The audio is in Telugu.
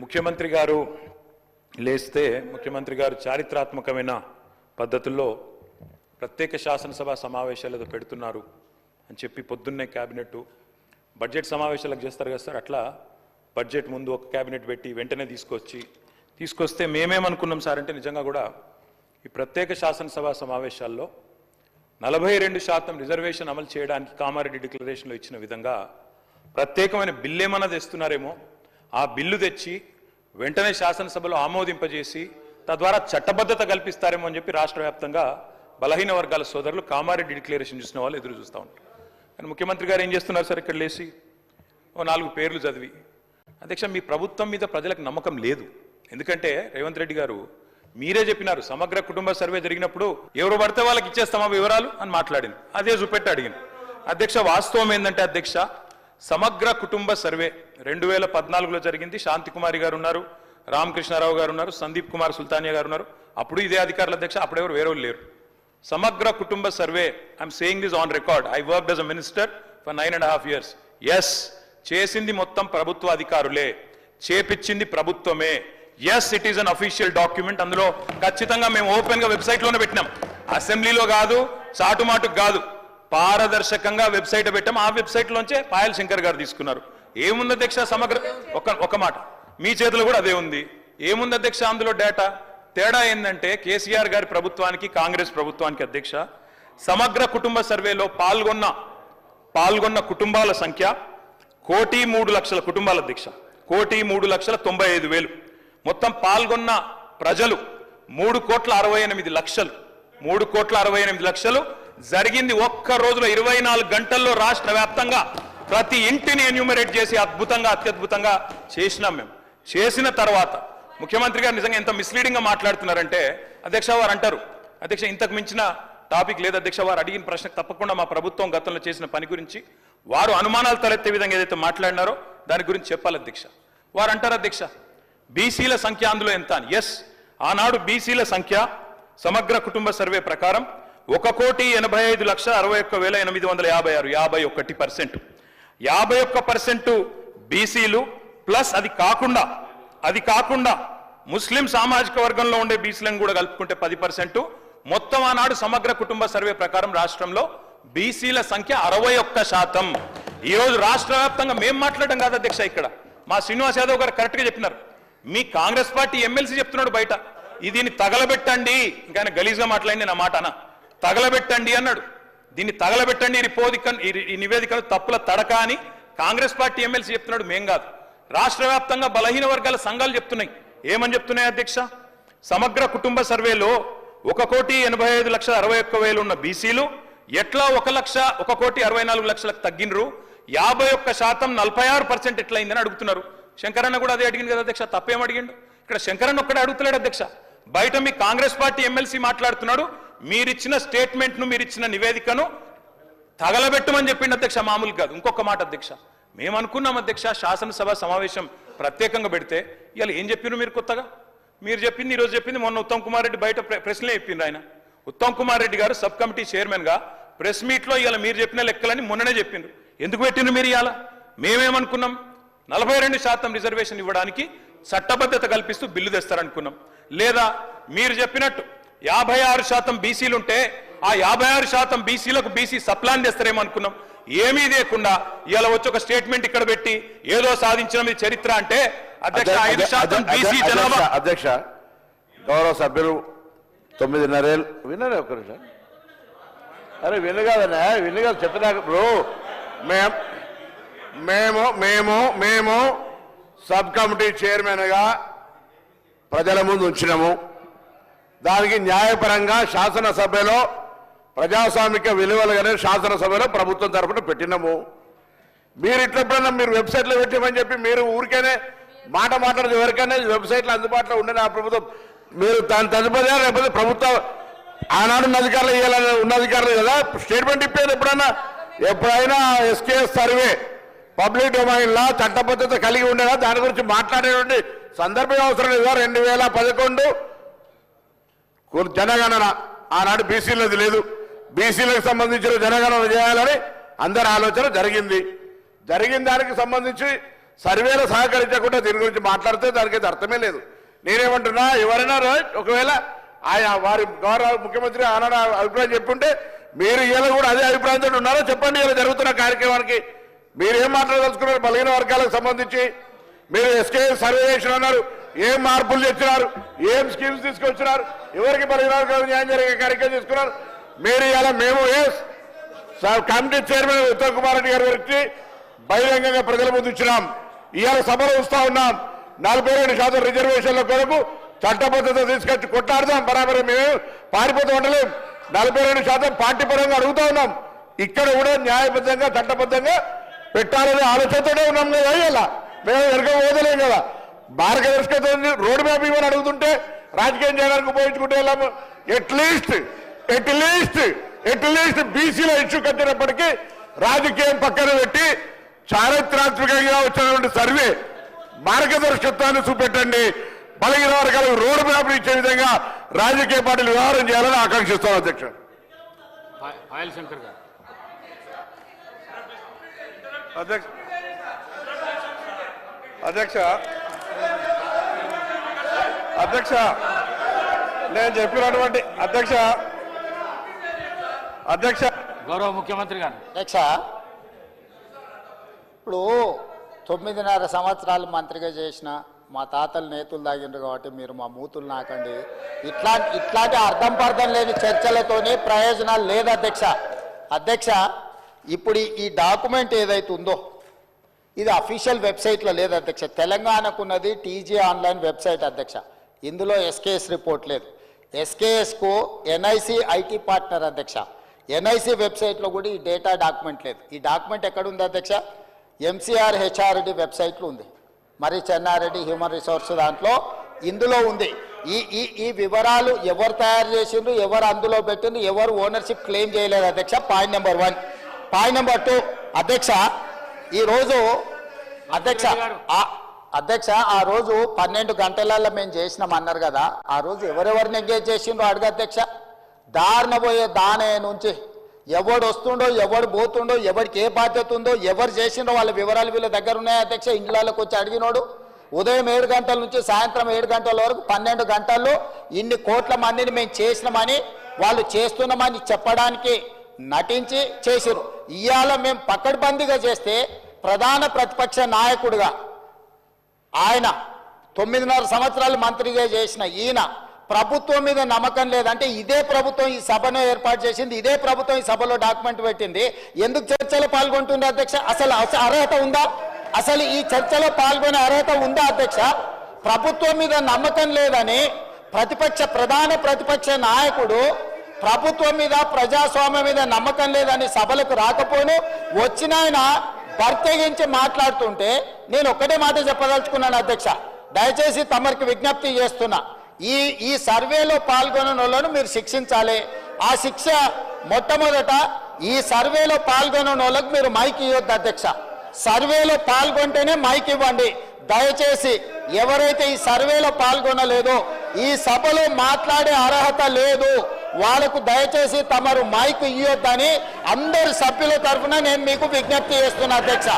ముఖ్యమంత్రి గారు లేస్తే ముఖ్యమంత్రి గారు చారిత్రాత్మకమైన పద్ధతుల్లో ప్రత్యేక శాసనసభ సమావేశాలు పెడుతున్నారు అని చెప్పి పొద్దున్నే క్యాబినెట్ బడ్జెట్ సమావేశాలకు చేస్తారు కదా సార్, అట్లా బడ్జెట్ ముందు ఒక క్యాబినెట్ పెట్టి వెంటనే తీసుకొస్తే మేమేమనుకున్నాం సార్ అంటే నిజంగా కూడా ఈ ప్రత్యేక శాసనసభ సమావేశాల్లో 42% రిజర్వేషన్ అమలు చేయడానికి కామారెడ్డి డిక్లరేషన్లో ఇచ్చిన విధంగా ప్రత్యేకమైన బిల్లు ఏమన్నా తెస్తున్నారేమో, ఆ బిల్లు తెచ్చి వెంటనే శాసనసభలో ఆమోదింపజేసి తద్వారా చట్టబద్ధత కల్పిస్తారేమో అని చెప్పి రాష్ట్ర వ్యాప్తంగా బలహీన వర్గాల సోదరులు కామారెడ్డి డిక్లరేషన్ చూసిన వాళ్ళు ఎదురు చూస్తూ ఉంటారు. కానీ ముఖ్యమంత్రి గారు ఏం చేస్తున్నారు సార్, ఇక్కడ లేచి ఓ 4 పేర్లు చదివి, అధ్యక్ష మీ ప్రభుత్వం మీద ప్రజలకు నమ్మకం లేదు. ఎందుకంటే రేవంత్ రెడ్డి గారు మీరే చెప్పినారు సమగ్ర కుటుంబ సర్వే జరిగినప్పుడు ఎవరు పడితే వాళ్ళకి ఇచ్చేస్తామా వివరాలు అని మాట్లాడింది, అదే చూపెట్టి అడిగింది. అధ్యక్ష వాస్తవం ఏంటంటే అధ్యక్ష సమగ్ర కుటుంబ సర్వే 2014లో జరిగింది. శాంతికుమారి గారు ఉన్నారు, రామకృష్ణారావు గారు ఉన్నారు, సందీప్ కుమార్ సుల్తానియా గారు ఉన్నారు. అప్పుడు ఇదే అధికారుల అధ్యక్ష, అప్పుడెవరు వేరే వాళ్ళు లేరు. Samagra Kutumba survey, I'm saying this on record, I worked as a minister for 9.5 years. Yes, చేసింది మొత్తం ప్రభుత్వ అధికారులే, చేపించింది ప్రభుత్వమే. Yes, it is an official document. అందులో ఖచ్చితంగా మేము ఓపెన్ గా వెబ్సైట్ లోనే పెట్టినాం, అసెంబ్లీలో కాదు, చాటుమాటుకు కాదు, పారదర్శకంగా వెబ్సైట్ పెట్టాం. ఆ వెబ్సైట్ లోంచే పాయల్ శంకర్ గారు తీసుకున్నారు. ఏముంది అధ్యక్ష సమగ్ర, ఒక మాట మీ చేతిలో కూడా అదే ఉంది. ఏముంది అధ్యక్ష అందులో డేటా? తేడా ఏంటంటే కేసీఆర్ గారి ప్రభుత్వానికి కాంగ్రెస్ ప్రభుత్వానికి అధ్యక్ష సమగ్ర కుటుంబ సర్వేలో పాల్గొన్న కుటుంబాల సంఖ్య 1,03,00,000 కుటుంబాల అధ్యక్ష, 1,03,95,000. మొత్తం పాల్గొన్న ప్రజలు 3,68,00,000. 3,68,00,000 జరిగింది ఒక్క రోజులో 24 గంటల్లో రాష్ట్ర వ్యాప్తంగా ప్రతి ఇంటిని ఎన్యూమరేట్ చేసి అద్భుతంగా అత్యద్భుతంగా చేసినాం. మేము చేసిన తర్వాత ముఖ్యమంత్రి గారు నిజంగా ఎంత మిస్లీడింగ్ గా మాట్లాడుతున్నారంటే అధ్యక్ష వారు అంటారు, అధ్యక్ష ఇంతకు మించిన టాపిక్ లేదు అధ్యక్ష, వారు అడిగిన ప్రశ్నకు తప్పకుండా మా ప్రభుత్వం గతంలో చేసిన పని గురించి వారు అనుమానాలు తలెత్తే విధంగా ఏదైతే మాట్లాడినారో దాని గురించి చెప్పాలి అధ్యక్ష. వారు అంటారు అధ్యక్ష బీసీల సంఖ్య అందులో ఎంత అని. ఎస్, ఆనాడు బీసీల సంఖ్య సమగ్ర కుటుంబ సర్వే ప్రకారం 1,85,61,856, 51%. 51% బీసీలు ప్లస్ అది కాకుండా ముస్లిం సామాజిక వర్గంలో ఉండే బీసీలను కూడా కలుపుకుంటే 10%. మొత్తం ఆనాడు సమగ్ర కుటుంబ సర్వే ప్రకారం రాష్ట్రంలో బీసీల సంఖ్య 61%. ఈ రోజు రాష్ట్ర వ్యాప్తంగా మేము మాట్లాడడం కాదు అధ్యక్ష, ఇక్కడ మా శ్రీనివాస్ యాదవ్ గారు కరెక్ట్ గా చెప్పినారు. మీ కాంగ్రెస్ పార్టీ ఎమ్మెల్సీ చెప్తున్నాడు బయట, దీన్ని తగలబెట్టండి, ఇంకా గలీజ్గా మాట్లాడి నా మాట అన్న, తగలబెట్టండి అన్నాడు. దీన్ని తగలబెట్టండి, ఈ నివేదికను తప్పుల తడక అని కాంగ్రెస్ పార్టీ ఎమ్మెల్సీ చెప్తున్నాడు, మేం కాదు. రాష్ట్ర వ్యాప్తంగా బలహీన వర్గాల సంఘాలు చెప్తున్నాయి. ఏమని చెప్తున్నాయి అధ్యక్ష? సమగ్ర కుటుంబ సర్వేలో 1,85,61,000 ఉన్న బీసీలు ఎట్లా 1,64,64,00,000 తగ్గినరు, 51% 46% ఎట్లయిందని అడుగుతున్నారు. శంకరన్న కూడా అదే అడిగింది కదా అధ్యక్ష, తప్పేం అడిగిండు? ఇక్కడ శంకరన్న ఒక్కడే అడుగుతున్నాడు అధ్యక్ష, బయట మీ కాంగ్రెస్ పార్టీ ఎమ్మెల్సీ మాట్లాడుతున్నాడు, మీరిచ్చిన స్టేట్మెంట్ను మీరిచ్చిన నివేదికను తగలబెట్టమని చెప్పిండు అధ్యక్ష, మామూలు కాదు. ఇంకొక మాట అధ్యక్ష, మేము అనుకున్నాం అధ్యక్ష శాసనసభ సమావేశం ప్రత్యేకంగా పెడితే ఇవాళ ఏం చెప్పినారు మీరు కొత్తగా? మీరు చెప్పింది ఈరోజు చెప్పింది మొన్న ఉత్తమ్ కుమార్ రెడ్డి బయట ప్రెస్లే చెప్పిండ్రు. ఆయన ఉత్తమ్ కుమార్ రెడ్డి గారు సబ్ కమిటీ చైర్మన్ గా ప్రెస్ మీట్లో ఇవాళ మీరు చెప్పిన లెక్కలని మొన్ననే చెప్పిండ్రు. ఎందుకు పెట్టిండ్రు మీరు ఇవాళ? మేమేమనుకున్నాం 42% రిజర్వేషన్ ఇవ్వడానికి చట్టబద్ధత కల్పిస్తూ బిల్లు తెస్తారనుకున్నాం. లేదా మీరు చెప్పినట్టు 56% బీసీలుంటే ఆ 56% బీసీలకు బీసీ సప్లాన్ చేస్తారేమో అనుకున్నాం. ఏమీ లేకుండా ఇలా వచ్చి ఒక స్టేట్మెంట్ ఇక్కడ పెట్టి ఏదో సాధించిన చరిత్ర అంటే అధ్యక్ష 5% బీసీ జనాభా. అధ్యక్ష గౌరవ సభ్యులు 9:30 ఏళ్ళు విన్నారే ఒక్కరు సార్, అరే వినగాదన్నా వినగా చెప్తున్నా బ్రో. మేము సబ్ కమిటీ చైర్మన్గా ప్రజల ముందు ఉంచినాము. దానికి న్యాయపరంగా శాసనసభలో ప్రజాస్వామిక విలువలుగానే శాసనసభలో ప్రభుత్వం తరఫున పెట్టినాము. మీరు ఇట్లప్పుడన్నా మీరు వెబ్సైట్లో పెట్టామని చెప్పి మీరు ఊరికేనే మాట్లాడదు, ఎవరికైనా వెబ్సైట్లో అందుబాటులో ఉండే ఆ ప్రభుత్వం మీరు దాని తదుపరి లేకపోతే ప్రభుత్వం ఆనాడు ఉన్న అధికారులు ఇవ్వాలని ఉన్న అధికారులు కదా స్టేట్మెంట్ ఇప్పేది. ఎప్పుడైనా ఎస్కేఎస్ సర్వే పబ్లిక్ డొమైన్ లా చట్టబద్ధత కలిగి ఉండేలా దాని గురించి మాట్లాడేటువంటి సందర్భం అవసరం లేదా? 2011 జనగణన ఆనాడు బీసీలది లేదు, బీసీలకు సంబంధించిన జనగణన చేయాలని అందరి ఆలోచన జరిగింది. దానికి సంబంధించి సర్వేలు సహకరించకుండా దీని గురించి మాట్లాడితే దానికైతే అర్థమే లేదు. నేనేమంటున్నా, ఎవరైనా ఒకవేళ ఆయన వారి గౌరవ ముఖ్యమంత్రి ఆనాడు అభిప్రాయం చెప్పుంటే మీరు ఇలా కూడా అదే అభిప్రాయంతో ఉన్నారో చెప్పండి. ఇలా జరుగుతున్న కార్యక్రమానికి మీరేం మాట్లాడదలుచుకున్నారు? బలహీన వర్గాలకు సంబంధించి మీరు ఎస్కే సర్వే చేసిన అన్నారు, ఏం మార్పులు తెచ్చినారు, ఏం స్కీమ్స్ తీసుకొచ్చినారు, ఎవరికి బలహీన వర్గాలకు న్యాయం జరిగే కార్యక్రమం తీసుకున్నారు మీరు. ఇలా మేము కమిటీ చైర్మన్ ఉత్తమ్ కుమార్ రెడ్డి గారి గురించి బహిరంగంగా ప్రజల ముందు ఇచ్చినాం. ఇవాళ సభలో వస్తా ఉన్నాం. 42% రిజర్వేషన్ల కొరకు చట్టబద్ధత తీసుకొచ్చి కొట్లాడదాం. బరాబర్ మేము పారిపోతూ ఉండలేం. 42% పార్టీ పరంగా అడుగుతా ఉన్నాం. ఇక్కడ కూడా న్యాయబద్ధంగా చట్టబద్ధంగా పెట్టాలనే ఆలోచనతోనే ఉన్నాం కదా. ఇలా మేము వెనక పోదలేం కదా. మార్గదర్శకత రోడ్ మ్యాప్ ఇవ్వని అడుగుతుంటే రాజకీయం చేయడానికి ఉపయోగించుకుంటే వెళ్ళాము. ఎట్లీస్ట్ బీసీల ఇష్యూ కట్టినప్పటికీ రాజకీయం పక్కన పెట్టి చారిత్రాత్మకంగా వచ్చినటువంటి సర్వే మార్గదర్శకత్వాన్ని చూపెట్టండి. బలహీన వర్గాలకు రోడ్ మ్యాప్ ఇచ్చే విధంగా రాజకీయ పార్టీలు వ్యవహారం చేయాలని ఆకాంక్షిస్తాం. అధ్యక్ష అధ్యక్ష నేను చెప్పినటువంటి అధ్యక్ష గౌరవ ముఖ్యమంత్రి గారు. అధ్యక్ష, ఇప్పుడు 9.5 సంవత్సరాలు మంత్రిగా చేసిన మా తాతలు నేతులు తాగిండ్రు కాబట్టి మీరు మా మూతులు నాకండి. ఇట్లాంటి అర్థం పర్థం లేని చర్చలతోనే ప్రయోజనాలు లేదు అధ్యక్ష. ఇప్పుడు ఈ డాక్యుమెంట్ ఏదైతే ఉందో ఇది అఫీషియల్ వెబ్సైట్లో లేదు అధ్యక్ష. తెలంగాణకున్నది టీజీ ఆన్లైన్ వెబ్సైట్ అధ్యక్ష. ఇందులో ఎస్కేఎస్ రిపోర్ట్ లేదు. ఎస్కేఎస్కు ఎన్ఐసి ఐటీ పార్ట్నర్ అధ్యక్ష. ఎన్ఐసి వెబ్సైట్లో కూడా ఈ డేటా డాక్యుమెంట్ లేదు. ఈ డాక్యుమెంట్ ఎక్కడుంది అధ్యక్ష? ఎంసీఆర్ హెచ్ఆర్డి వెబ్సైట్లో ఉంది. మరి చెన్నారెడ్డి హ్యూమన్ రిసోర్స్ దాంట్లో ఇందులో ఉంది. ఈ వివరాలు ఎవరు తయారు చేసిండ్రు, ఎవరు అందులో పెట్టిండ్రు, ఎవరు ఓనర్షిప్ క్లెయిమ్ చేయలేదు అధ్యక్ష. Point number 1. పాయింట్ నెంబర్ 2 అధ్యక్ష, ఈరోజు అధ్యక్ష ఆ రోజు 12 గంటలలో మేము చేసినాం అన్నారు కదా. ఆ రోజు ఎవరెవరిని ఎంగేజ్ చేసిండ్రో అడుగు అధ్యక్ష. దారిన పోయే దానే నుంచి ఎవడు వస్తుండో, ఎవడు పోతుండో, ఎవరికి ఏ బాధ్యత ఉందో, ఎవరు చేసిండో వాళ్ళ వివరాలు వీళ్ళ దగ్గర ఉన్నాయి అధ్యక్ష. ఇండ్లలోకి వచ్చి అడిగినోడు ఉదయం 7 గంటల నుంచి సాయంత్రం 7 గంటల వరకు 12 గంటల్లో ఇన్ని కోట్ల మందిని మేము చేసినామని వాళ్ళు చేస్తున్నామని చెప్పడానికి నటించి చేసిరు. ఇవాళ మేము పకడ్బందీగా చేస్తే ప్రధాన ప్రతిపక్ష నాయకుడిగా ఆయన 9.5 సంవత్సరాలు మంత్రిగా చేసిన ఈయన ప్రభుత్వం మీద నమ్మకం లేదంటే ఇదే ప్రభుత్వం ఈ సభను ఏర్పాటు చేసింది, ఇదే ప్రభుత్వం ఈ సభలో డాక్యుమెంట్ పెట్టింది. ఎందుకు చర్చలో పాల్గొంటుంది అధ్యక్ష? అసలు అర్హత ఉందా? అసలు ఈ చర్చలో పాల్గొనే అర్హత ఉందా అధ్యక్ష? ప్రభుత్వం మీద నమ్మకం లేదని ప్రధాన ప్రతిపక్ష నాయకుడు ప్రభుత్వం మీద ప్రజాస్వామ్యం మీద నమ్మకం లేదని సభలకు రాకపోను వచ్చిన ఆయన బర్తెగించి మాట్లాడుతుంటే నేను ఒక్కటే మాట చెప్పదలుచుకున్నాను అధ్యక్ష. దయచేసి తమరికి విజ్ఞప్తి చేస్తున్నా, ఈ సర్వేలో పాల్గొన్న వాళ్ళను మీరు శిక్షించాలి. ఆ శిక్ష మొట్టమొదట ఈ సర్వేలో పాల్గొన్న వాళ్ళకు మీరు మైక్ ఇవ్వద్దు అధ్యక్ష. సర్వేలో పాల్గొంటేనే మైక్ ఇవ్వండి దయచేసి. ఎవరైతే ఈ సర్వేలో పాల్గొనలేదో, ఈ సభలో మాట్లాడే అర్హత లేదు, వాళ్ళకు దయచేసి తమరు మైక్ ఇవ్వొద్దని అందరు సభ్యుల తరఫున నేను మీకు విజ్ఞప్తి చేస్తున్నా అధ్యక్ష.